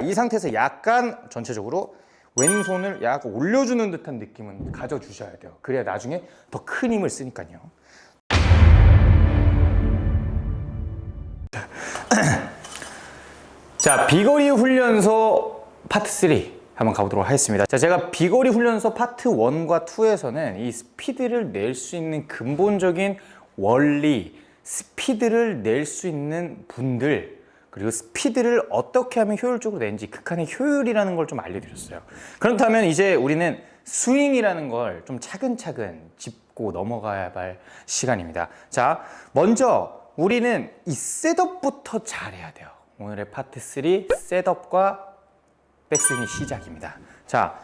이 상태에서 약간 전체적으로 왼손을 약간 올려주는 듯한 느낌은 가져주셔야 돼요. 그래야 나중에 더 큰 힘을 쓰니까요. 자, 비거리 훈련소 파트 3 한번 가보도록 하겠습니다. 자, 제가 비거리 훈련소 파트 1과 2에서는 이 스피드를 낼 수 있는 근본적인 원리, 스피드를 낼 수 있는 분들, 그리고 스피드를 어떻게 하면 효율적으로 내는지 극한의 효율이라는 걸 좀 알려드렸어요. 그렇다면 이제 우리는 스윙이라는 걸 좀 차근차근 짚고 넘어가야 할 시간입니다. 자, 먼저 우리는 이 셋업부터 잘해야 돼요. 오늘의 파트 3 셋업과 백스윙의 시작입니다. 자,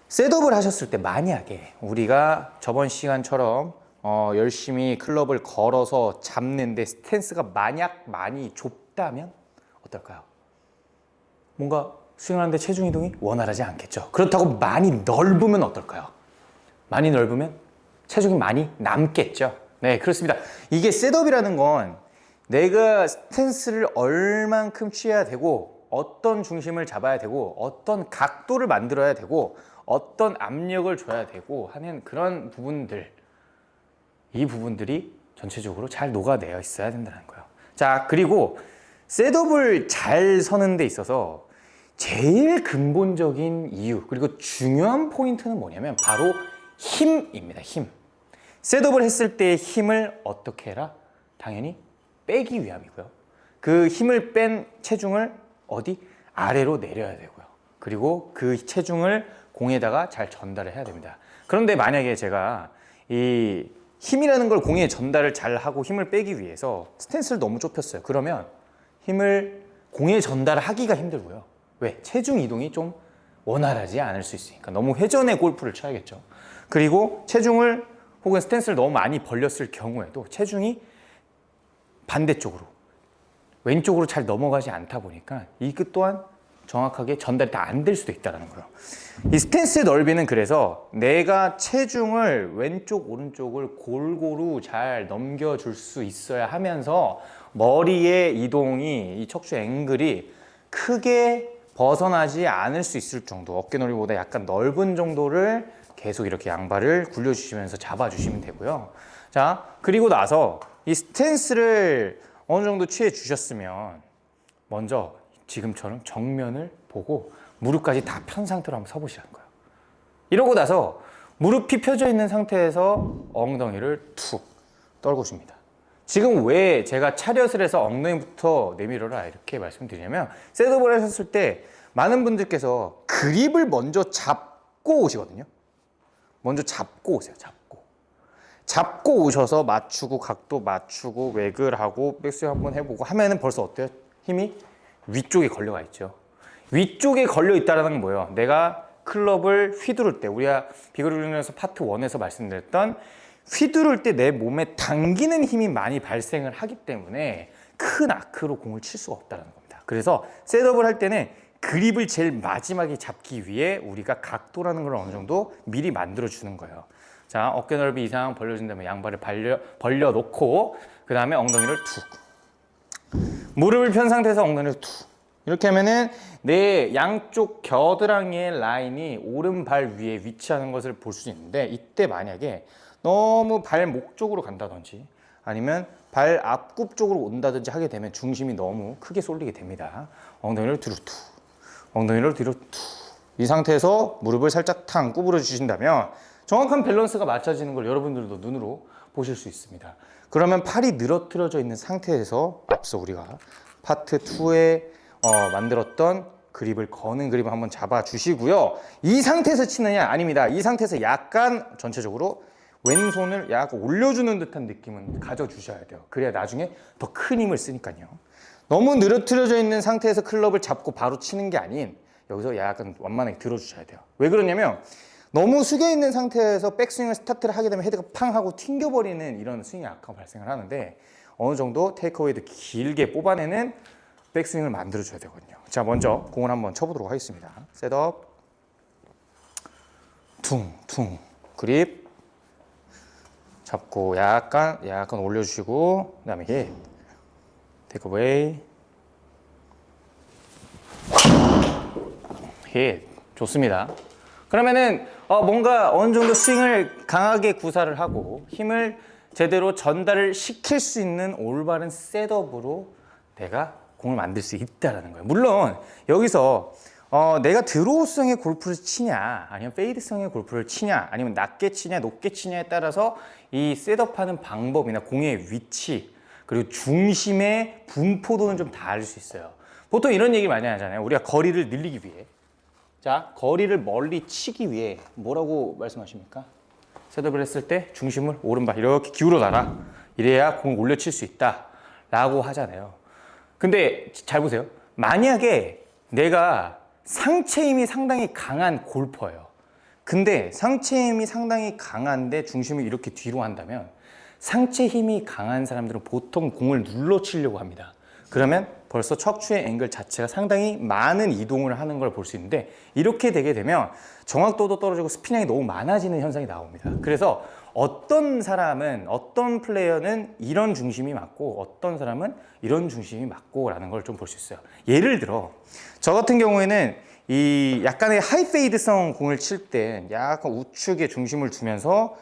셋업을 하셨을 때 만약에 우리가 저번 시간처럼 열심히 클럽을 걸어서 잡는데 스탠스가 만약 많이 좁다면 어떨까요? 뭔가 스윙하는데 체중 이동이 원활하지 않겠죠. 그렇다고 많이 넓으면 어떨까요? 많이 넓으면 체중이 많이 남겠죠. 네, 그렇습니다. 이게 셋업이라는 건 내가 스탠스를 얼만큼 취해야 되고 어떤 중심을 잡아야 되고 어떤 각도를 만들어야 되고 어떤 압력을 줘야 되고 하는 그런 부분들, 이 부분들이 전체적으로 잘 녹아내어 있어야 된다는 거예요. 자, 그리고 셋업을 잘 서는 데 있어서 제일 근본적인 이유, 그리고 중요한 포인트는 뭐냐면 바로 힘입니다. 힘. 셋업을 했을 때의 힘을 어떻게 해라? 당연히 빼기 위함이고요. 그 힘을 뺀 체중을 어디? 아래로 내려야 되고요. 그리고 그 체중을 공에다가 잘 전달을 해야 됩니다. 그런데 만약에 제가 이 힘이라는 걸 공에 전달을 잘 하고 힘을 빼기 위해서 스탠스를 너무 좁혔어요. 그러면 힘을 공에 전달하기가 힘들고요. 왜? 체중 이동이 좀 원활하지 않을 수 있으니까 너무 회전의 골프를 쳐야겠죠. 그리고 체중을 혹은 스탠스를 너무 많이 벌렸을 경우에도 체중이 반대쪽으로 왼쪽으로 잘 넘어가지 않다 보니까 이 끝 또한 정확하게 전달이 다 안 될 수도 있다는 거예요. 이 스탠스의 넓이는 그래서 내가 체중을 왼쪽 오른쪽을 골고루 잘 넘겨줄 수 있어야 하면서 머리의 이동이 이 척추 앵글이 크게 벗어나지 않을 수 있을 정도, 어깨 넓이보다 약간 넓은 정도를 계속 이렇게 양발을 굴려주시면서 잡아주시면 되고요. 자, 그리고 나서 이 스탠스를 어느 정도 취해 주셨으면 먼저 지금처럼 정면을 보고 무릎까지 다 편 상태로 한번 서보시라는 거예요. 이러고 나서 무릎이 펴져 있는 상태에서 엉덩이를 툭 떨구십니다. 지금 왜 제가 차렷을 해서 엉덩이부터 내밀어라 이렇게 말씀드리냐면 셋업을 하셨을 때 많은 분들께서 그립을 먼저 잡고 오시거든요. 먼저 잡고 오세요. 잡고 오셔서 맞추고 각도 맞추고 웨글 하고 백스윙 한번 해보고 하면은 벌써 어때요? 힘이 위쪽에 걸려가 있죠. 위쪽에 걸려 있다는 건 뭐예요? 내가 클럽을 휘두를 때, 우리가 비거리 훈련에서 파트 1에서 말씀드렸던 휘두를 때 내 몸에 당기는 힘이 많이 발생을 하기 때문에 큰 아크로 공을 칠 수가 없다는 겁니다. 그래서 셋업을 할 때는 그립을 제일 마지막에 잡기 위해 우리가 각도라는 걸 어느 정도 미리 만들어 주는 거예요. 자, 어깨 넓이 이상 벌려준 다음에 양발을 벌려놓고 그 다음에 엉덩이를 툭, 무릎을 편 상태에서 엉덩이를 툭, 이렇게 하면은 내 양쪽 겨드랑이의 라인이 오른발 위에 위치하는 것을 볼 수 있는데, 이때 만약에 너무 발목 쪽으로 간다든지 아니면 발 앞굽 쪽으로 온다든지 하게 되면 중심이 너무 크게 쏠리게 됩니다. 엉덩이를 뒤로 툭, 엉덩이를 뒤로 툭, 이 상태에서 무릎을 살짝 탕 구부려 주신다면 정확한 밸런스가 맞춰지는 걸 여러분들도 눈으로 보실 수 있습니다. 그러면 팔이 늘어뜨려져 있는 상태에서 앞서 우리가 파트 2에 만들었던 그립을 거는 그립을 한번 잡아 주시고요. 이 상태에서 치느냐? 아닙니다. 이 상태에서 약간 전체적으로 왼손을 약간 올려주는 듯한 느낌은 가져주셔야 돼요. 그래야 나중에 더 큰 힘을 쓰니까요. 너무 늘어뜨려져 있는 상태에서 클럽을 잡고 바로 치는 게 아닌 여기서 약간 완만하게 들어주셔야 돼요. 왜 그러냐면 너무 숙여 있는 상태에서 백스윙을 스타트를 하게 되면 헤드가 팡 하고 튕겨버리는 이런 스윙의 악화가 발생을 하는데, 어느 정도 테이크어웨이도 길게 뽑아내는 백스윙을 만들어줘야 되거든요. 자, 먼저 공을 한번 쳐보도록 하겠습니다. 셋업, 퉁퉁, 그립 잡고 약간 올려주시고, 그 다음에 힛, 테이크어웨이. 힛. 좋습니다. 그러면은 뭔가 어느 정도 스윙을 강하게 구사를 하고 힘을 제대로 전달을 시킬 수 있는 올바른 셋업으로 내가 공을 만들 수 있다라는 거예요. 물론 여기서 내가 드로우성의 골프를 치냐 아니면 페이드성의 골프를 치냐 아니면 낮게 치냐 높게 치냐에 따라서 이 셋업하는 방법이나 공의 위치 그리고 중심의 분포도는 좀 다를 수 있어요. 보통 이런 얘기 많이 하잖아요. 우리가 거리를 늘리기 위해 자, 거리를 멀리 치기 위해 뭐라고 말씀하십니까? 셋업을 했을 때 중심을 오른발 이렇게 기울여 놔라. 이래야 공을 올려칠 수 있다 라고 하잖아요. 근데 잘 보세요. 만약에 내가 상체 힘이 상당히 강한 골퍼예요. 근데 상체 힘이 상당히 강한데 중심을 이렇게 뒤로 한다면 상체 힘이 강한 사람들은 보통 공을 눌러 치려고 합니다. 그러면 벌써 척추의 앵글 자체가 상당히 많은 이동을 하는 걸 볼 수 있는데 이렇게 되게 되면 정확도도 떨어지고 스피닝이 너무 많아지는 현상이 나옵니다. 그래서 어떤 사람은 어떤 플레이어는 이런 중심이 맞고 어떤 사람은 이런 중심이 맞고 라는 걸 좀 볼 수 있어요. 예를 들어 저 같은 경우에는 이 약간의 하이페이드성 공을 칠 때 약간 우측에 중심을 두면서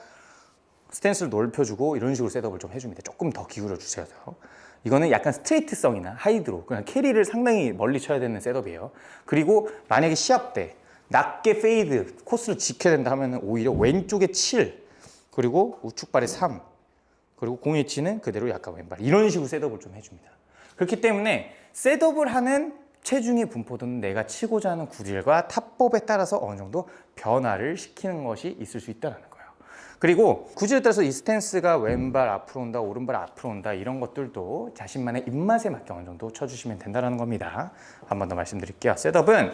스탠스를 넓혀주고 이런 식으로 셋업을 좀 해줍니다. 조금 더 기울여 주세요. 이거는 약간 스트레이트성이나 하이드로 그냥 캐리를 상당히 멀리 쳐야 되는 셋업이에요. 그리고 만약에 시합 때 낮게 페이드 코스를 지켜야 된다 하면 오히려 왼쪽에 7 그리고 우측발에 3 그리고 공의 위치는 그대로 약간 왼발 이런 식으로 셋업을 좀 해줍니다. 그렇기 때문에 셋업을 하는 체중의 분포도는 내가 치고자 하는 구질과 타법에 따라서 어느 정도 변화를 시키는 것이 있을 수 있다는 거예요. 그리고 구질에 따라서 이 스탠스가 왼발 앞으로 온다, 오른발 앞으로 온다 이런 것들도 자신만의 입맛에 맞게 어느 정도 쳐주시면 된다는 겁니다. 한 번 더 말씀드릴게요. 셋업은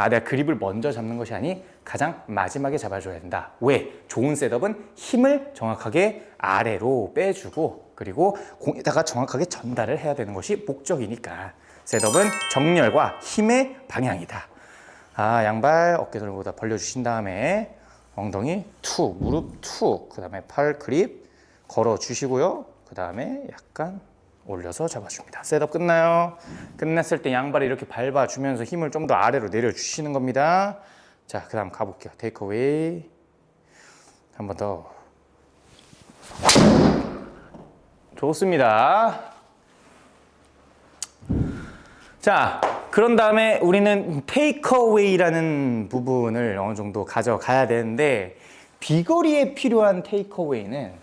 내가 그립을 먼저 잡는 것이 아니 가장 마지막에 잡아줘야 된다. 왜? 좋은 셋업은 힘을 정확하게 아래로 빼주고 그리고 공에다가 정확하게 전달을 해야 되는 것이 목적이니까 셋업은 정렬과 힘의 방향이다. 양발 어깨 돌보다 벌려주신 다음에 엉덩이 툭, 무릎 툭, 그 다음에 팔 그립 걸어주시고요. 그 다음에 약간 올려서 잡아줍니다. 셋업 끝나요. 끝났을 때 양발을 이렇게 밟아주면서 힘을 좀 더 아래로 내려주시는 겁니다. 자, 그 다음 가볼게요. 테이크어웨이. 한 번 더. 좋습니다. 자, 그런 다음에 우리는 테이크어웨이라는 부분을 어느 정도 가져가야 되는데 비거리에 필요한 테이크어웨이는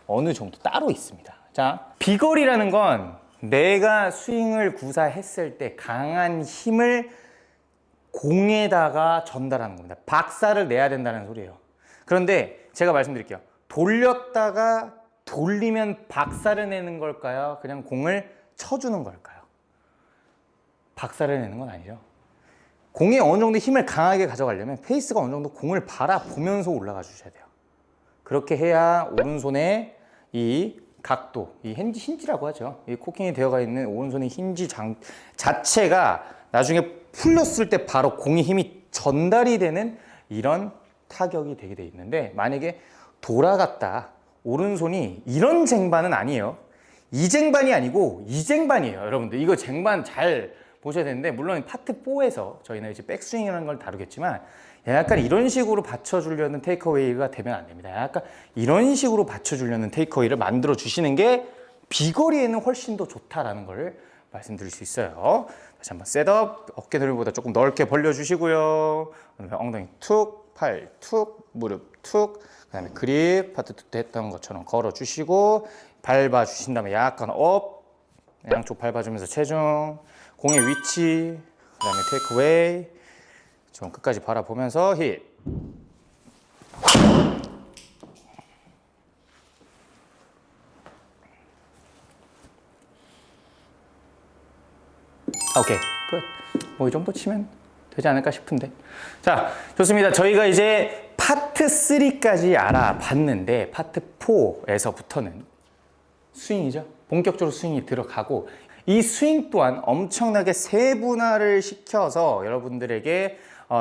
어느 정도 따로 있습니다. 자, 비거리라는 건 내가 스윙을 구사했을 때 강한 힘을 공에다가 전달하는 겁니다. 박살을 내야 된다는 소리예요. 그런데 제가 말씀드릴게요. 돌렸다가 돌리면 박살을 내는 걸까요? 그냥 공을 쳐주는 걸까요? 박살을 내는 건 아니죠. 공에 어느 정도 힘을 강하게 가져가려면 페이스가 어느 정도 공을 바라보면서 올라가 주셔야 돼요. 그렇게 해야 오른손에 이 각도, 이 힌지라고 하죠. 이 코킹이 되어가 있는 오른손의 힌지 자체가 나중에 풀렸을 때 바로 공의 힘이 전달이 되는 이런 타격이 되게 돼 있는데 만약에 돌아갔다 오른손이 이런 쟁반은 아니에요. 이 쟁반이 아니고 이 쟁반이에요. 여러분들 이거 쟁반 잘 보셔야 되는데 물론 파트 4에서 저희는 이제 백스윙이라는 걸 다루겠지만 약간 이런 식으로 받쳐주려는 테이크어웨이가 되면 안 됩니다. 약간 이런 식으로 받쳐주려는 테이크어웨이를 만들어 주시는 게 비거리에는 훨씬 더 좋다라는 걸 말씀드릴 수 있어요. 다시 한번 셋업, 어깨 넓이보다 조금 넓게 벌려주시고요. 엉덩이 툭, 팔 툭, 무릎 툭, 그 다음에 그립, 파트 2 때 했던 것처럼 걸어주시고 밟아주신 다음에 약간 업, 양쪽 밟아주면서 체중, 공의 위치, 그 다음에 테이크어웨이 좀 끝까지 바라보면서 힛. 오케이, 끝. 뭐 이 정도 치면 되지 않을까 싶은데. 자, 좋습니다. 저희가 이제 파트 3까지 알아봤는데 파트 4에서부터는 스윙이죠. 본격적으로 스윙이 들어가고 이 스윙 또한 엄청나게 세분화를 시켜서 여러분들에게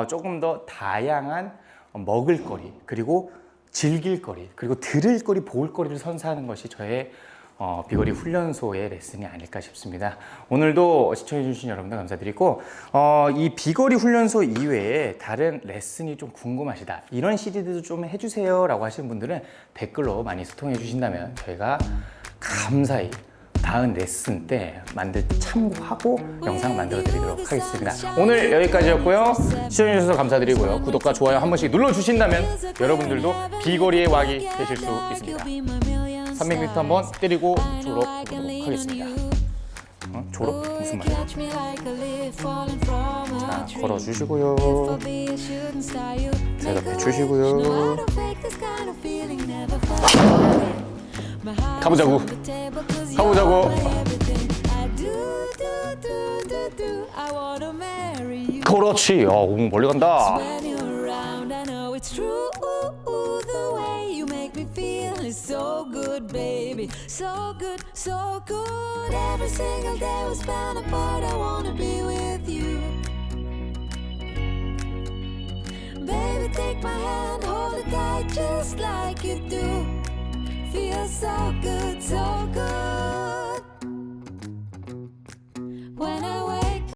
조금 더 다양한 먹을거리 그리고 즐길거리 그리고 들을거리, 볼거리를 선사하는 것이 저의 비거리 훈련소의 레슨이 아닐까 싶습니다. 오늘도 시청해주신 여러분들 감사드리고 이 비거리 훈련소 이외에 다른 레슨이 좀 궁금하시다, 이런 CD도 좀 해주세요 라고 하시는 분들은 댓글로 많이 소통해 주신다면 저희가 감사히 다음 레슨 때 참고하고 영상 만들어 드리도록 하겠습니다. 오늘 여기까지였고요. 시청해 주셔서 감사드리고요. 구독과 좋아요 한 번씩 눌러 주신다면 여러분들도 비거리의 왁이 되실 수 있습니다. 300m 한번 때리고 졸업하도록 하겠습니다. 졸업? 무슨 말이야? 자, 걸어주시고요. 대답해 주시고요. 가보자고. 그렇지. 오늘 멀리 간다. So good, baby, so good, so good. Every single day we spend apart, I wanna be with you. Baby, take my hand, hold it tight just like you do. Feels so good, so good.